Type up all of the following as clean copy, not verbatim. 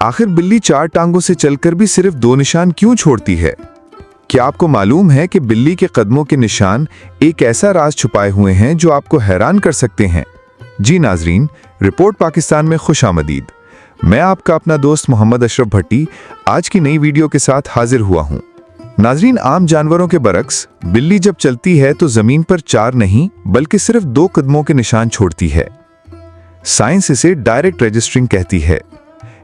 आखिर बिल्ली 4 टांगों से चलकर भी सिर्फ 2 निशान क्यों छोड़ती है? क्या आपको मालूम है कि बिल्ली के कदमों के निशान एक ऐसा राज छुपाए हुए हैं जो आपको हैरान कर सकते हैं? जी नाजरीन, रिपोर्ट पाकिस्तान में खुश आमदीद। मैं आपका अपना दोस्त मोहम्मद अशरफ भट्टी आज की नई वीडियो के साथ हाजिर हुआ हूँ। नाजरीन, आम जानवरों के बरक्स बिल्ली जब चलती है तो जमीन पर 4 नहीं बल्कि सिर्फ 2 कदमों के निशान छोड़ती है। साइंस इसे डायरेक्ट रजिस्टरिंग कहती है,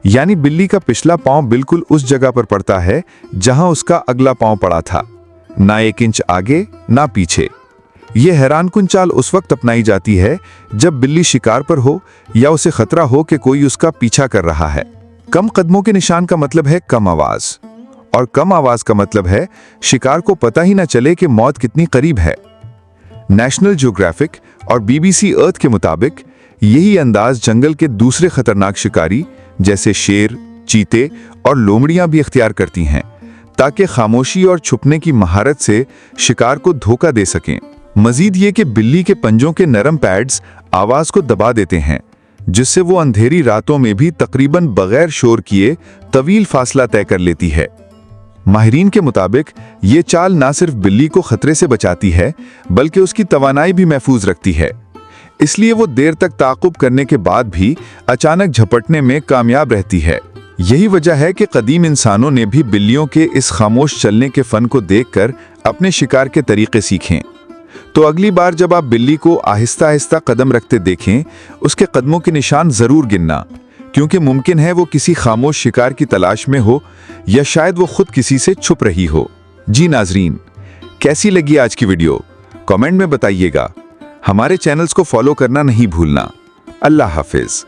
यानी बिल्ली का पिछला पांव बिल्कुल उस जगह पर पड़ता है जहां उसका अगला पांव पड़ा था, ना 1 इंच आगे ना पीछे। यह हैरानकुन चाल उस वक्त अपनाई जाती है जब बिल्ली शिकार पर हो या उसे खतरा हो कि कोई उसका पीछा कर रहा है। कम कदमों के निशान का मतलब है कम आवाज, और कम आवाज का मतलब है शिकार को पता ही ना चले कि मौत कितनी करीब है। नेशनल ज्योग्राफिक और BBC अर्थ के मुताबिक यही अंदाज जंगल के दूसरे खतरनाक शिकारी जैसे शेर, चीते और लोमड़ियां भी इख्तियार करती हैं, ताकि खामोशी और छुपने की महारत से शिकार को धोखा दे सकें। मजीद ये कि बिल्ली के पंजों के नरम पैड्स आवाज को दबा देते हैं, जिससे वो अंधेरी रातों में भी तकरीबन बगैर शोर किए तवील फासला तय कर लेती है। माहिरीन के मुताबिक ये चाल ना सिर्फ बिल्ली को खतरे से बचाती है बल्कि उसकी तवानाई भी महफूज रखती है। इसलिए वो देर तक ताक़ुब करने के बाद भी अचानक झपटने में कामयाब रहती है। यही वजह है कि कदीम इंसानों ने भी बिल्लियों के इस खामोश चलने के फन को देखकर अपने शिकार के तरीके सीखे। तो अगली बार जब आप बिल्ली को आहिस्ता आहिस्ता कदम रखते देखें, उसके कदमों के निशान जरूर गिनना, क्योंकि मुमकिन है वो किसी खामोश शिकार की तलाश में हो या शायद वो खुद किसी से छुप रही हो। जी नाजरीन, कैसी लगी आज की वीडियो? कमेंट में बताइएगा। हमारे चैनल्स को फॉलो करना नहीं भूलना। अल्लाह हाफिज।